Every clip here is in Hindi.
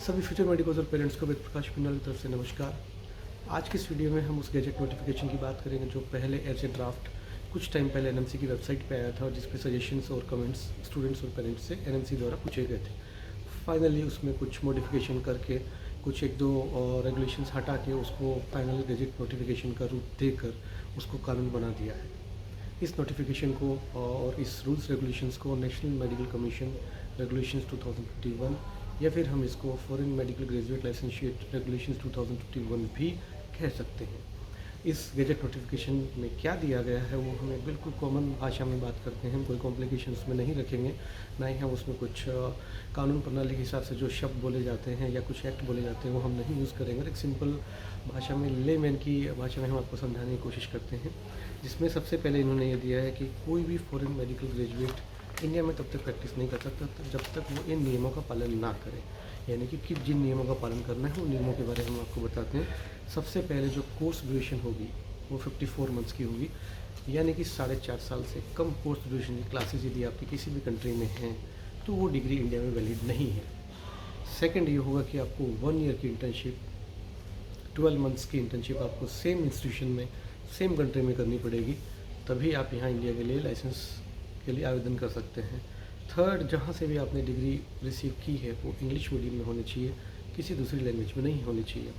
सभी फ्यूचर मेडिकोज और पेरेंट्स को वेद प्रकाश पिन्नल की तरफ से नमस्कार। आज की इस वीडियो में हम उस गैजेट नोटिफिकेशन की बात करेंगे जो पहले एज ए ड्राफ्ट कुछ टाइम पहले एनएमसी की वेबसाइट पे आया था और जिस पे सजेशंस और कमेंट्स स्टूडेंट्स और पेरेंट्स से एनएमसी द्वारा पूछे गए थे। फाइनली उसमें कुछ मॉडिफिकेशन करके कुछ एक दो रेगुलेशंस हटा के उसको फाइनल गैजेट नोटिफिकेशन का रूप देकर उसको कानून बना दिया है। इस नोटिफिकेशन को और इस रूल्स रेगुलेशंस को नेशनल मेडिकल कमीशन रेगुलेशंस 2021 या फिर हम इसको फॉरेन मेडिकल ग्रेजुएट लाइसेंशिएट रेगुलेशंस 2021 भी कह सकते हैं। इस गैजेट नोटिफिकेशन में क्या दिया गया है वो हमें बिल्कुल कॉमन भाषा में बात करते हैं, कोई कॉम्प्लिकेशन उसमें नहीं रखेंगे, ना ही हम उसमें कुछ कानून प्रणाली के हिसाब से जो शब्द बोले जाते हैं या कुछ एक्ट बोले जाते हैं वो हम नहीं यूज़ करेंगे। एक सिंपल भाषा में लेमैन की भाषा में हम आपको समझाने की कोशिश करते हैं, जिसमें सबसे पहले इन्होंने ये दिया है कि कोई भी फॉरेन मेडिकल ग्रेजुएट इंडिया में तब तक प्रैक्टिस नहीं कर सकता जब तक वो इन नियमों का पालन ना करे। यानी कि जिन नियमों का पालन करना है उन नियमों के बारे में हम आपको बताते हैं। सबसे पहले जो कोर्स ड्यूरेशन होगी वो 54 मंथ्स की होगी, यानी कि 4.5 साल से कम कोर्स ड्यूरेशन की क्लासेज यदि आपकी किसी भी कंट्री में हैं तो वो डिग्री इंडिया में वैलिड नहीं है। सेकेंड ये होगा कि आपको 1 ईयर की इंटर्नशिप 12 मंथ्स की इंटर्नशिप आपको सेम इंस्टीट्यूशन में सेम कंट्री में करनी पड़ेगी, तभी आप यहाँ इंडिया के लिए लाइसेंस के लिए आवेदन कर सकते हैं। थर्ड, जहाँ से भी आपने डिग्री रिसीव की है वो इंग्लिश मीडियम में होनी चाहिए, किसी दूसरी लैंग्वेज में नहीं होनी चाहिए।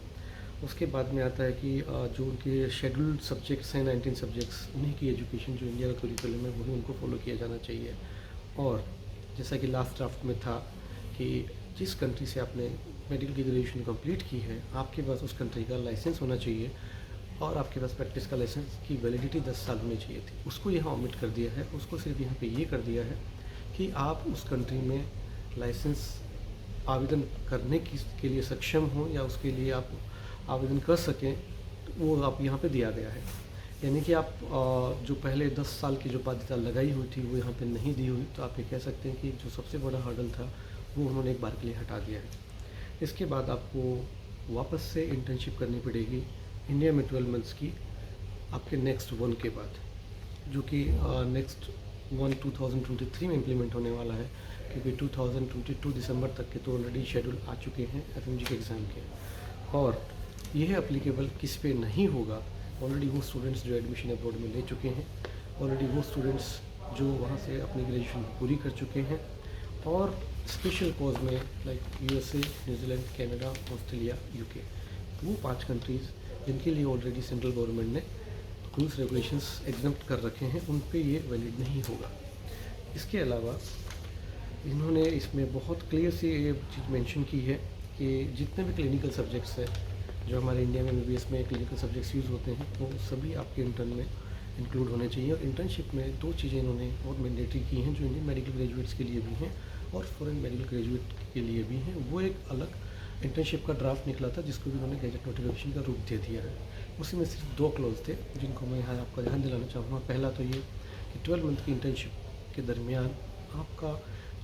उसके बाद में आता है कि जो उनके शेड्यूल्ड सब्जेक्ट्स हैं 19 सब्जेक्ट्स, उन्हीं की एजुकेशन जो इंडिया का करिकुलम है वही उनको फॉलो किया जाना चाहिए। और जैसा कि लास्ट ड्राफ्ट में था कि जिस कंट्री से आपने मेडिकल की ग्रेजुएशन कंप्लीट की है आपके पास उस कंट्री का लाइसेंस होना चाहिए और आपके पास प्रैक्टिस का लाइसेंस की वैलिडिटी 10 साल होनी चाहिए थी। उसको यहाँ ओमिट कर दिया है, उसको सिर्फ यहाँ पे ये कर दिया है कि आप उस कंट्री में लाइसेंस आवेदन करने के लिए सक्षम हो या उसके लिए आप आवेदन कर सकें, वो आप यहाँ पे दिया गया है। यानी कि आप जो पहले 10 साल की जो बाध्यता लगाई हुई थी वो यहाँ पे नहीं दी हुई, तो आप ये कह सकते हैं कि जो सबसे बड़ा हर्डल था वो उन्होंने एक बार के लिए हटा दिया है। इसके बाद आपको वापस से इंटर्नशिप करनी पड़ेगी इंडिया में 12 मंथ्स की आपके नेक्स्ट 1 के बाद, जो कि नेक्स्ट 1 2023 में इम्प्लीमेंट होने वाला है, क्योंकि 2022 दिसंबर तक के तो ऑलरेडी शेड्यूल आ चुके हैं एफएमजी के एग्ज़ाम के। और यह एप्लीकेबल किस पे नहीं होगा, ऑलरेडी वो स्टूडेंट्स जो एडमिशन अब्रॉड में ले चुके हैं, ऑलरेडी वो स्टूडेंट्स जो वहाँ से अपनी ग्रेजुएशन पूरी कर चुके हैं और स्पेशल कॉज में like USA, New Zealand, Canada, Australia, UK, वो 5 कंट्रीज़ जिनके लिए ऑलरेडी सेंट्रल गवर्नमेंट ने रूल्स रेगुलेशंस एग्जम्प्ट कर रखे हैं, उन पे ये वैलिड नहीं होगा। इसके अलावा इन्होंने इसमें बहुत क्लियर से ये चीज़ मेंशन की है कि जितने भी क्लिनिकल सब्जेक्ट्स हैं जो हमारे इंडिया में एमबीबीएस में क्लिनिकल सब्जेक्ट्स यूज़ होते हैं वो सभी आपके इंटर्न में इंक्लूड होने चाहिए। और इंटर्नशिप में 2 चीज़ें इन्होंने और मैंडेटरी की हैं जो इंडियन मेडिकल ग्रेजुएट्स के लिए भी हैं और फॉरेन मेडिकल ग्रेजुएट के लिए भी हैं। वो एक अलग इंटर्नशिप का ड्राफ्ट निकला था जिसको भी उन्होंने गैजेट नोटिफिकेशन का रूप दे दिया है। उसी में सिर्फ 2 क्लॉज थे जिनको मैं यहाँ आपका ध्यान दिलाना चाहूँगा। पहला तो ये कि 12 मंथ की इंटर्नशिप के दरमियान आपका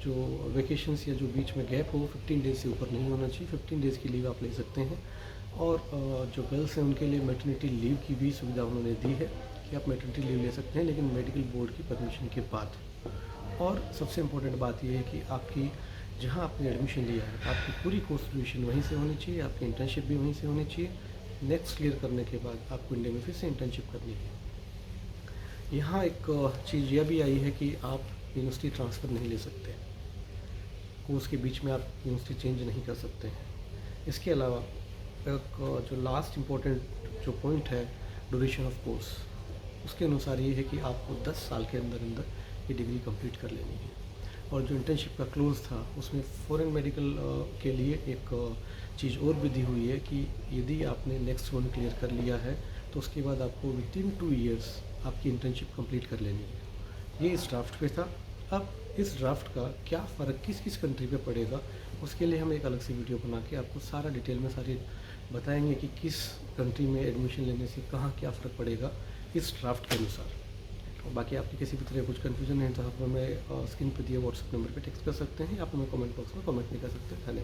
जो वेकेशंस या जो बीच में गैप हो वो 15 डेज़ से ऊपर नहीं होना चाहिए। 15 डेज़ की लीव आप ले सकते हैं। और जो गर्ल्स हैं उनके लिए मैटरनिटी लीव की भी सुविधा उन्होंने दी है कि आप मैटरनिटी लीव ले सकते हैं, लेकिन मेडिकल बोर्ड की परमिशन के बाद। और सबसे इम्पोर्टेंट बात यह है कि आपकी जहाँ आपने एडमिशन लिया है आपकी पूरी कोर्स ड्यूरेशन वहीं से होनी चाहिए, आपकी इंटर्नशिप भी वहीं से होनी चाहिए। नेक्स्ट क्लियर करने के बाद आपको इंडिया में फिर से इंटर्नशिप करनी है। यहाँ एक चीज़ यह भी आई है कि आप यूनिवर्सिटी ट्रांसफ़र नहीं ले सकते, कोर्स के बीच में आप यूनिवर्सिटी चेंज नहीं कर सकते हैं। इसके अलावा एक जो लास्ट इम्पोर्टेंट जो पॉइंट है ड्यूरेशन ऑफ कोर्स, उसके अनुसार ये है कि आपको 10 साल के अंदर अंदर ये डिग्री कंप्लीट कर लेनी है। और जो इंटर्नशिप का क्लोज था उसमें फॉरेन मेडिकल के लिए एक चीज़ और भी दी हुई है कि यदि आपने नेक्स्ट 1 क्लियर कर लिया है तो उसके बाद आपको विदिन 2 ईयर्स आपकी इंटर्नशिप कंप्लीट कर लेनी है। ये इस ड्राफ्ट पे था। अब इस ड्राफ्ट का क्या फ़र्क किस किस कंट्री पे पड़ेगा उसके लिए हम एक अलग से वीडियो बना के आपको सारा डिटेल में सारी बताएंगे कि किस कंट्री में एडमिशन लेने से कहाँ क्या फ़र्क पड़ेगा इस ड्राफ्ट के अनुसार। और बाकी आपकी किसी भी तरह कुछ कन्फ्यूजन है तो आप हमें स्क्रीन पर दिए व्हाट्सएप नंबर पे टेक्स्ट कर सकते हैं या आप हमें कमेंट बॉक्स में कमेंट भी कर सकते हैं। धन्यवाद।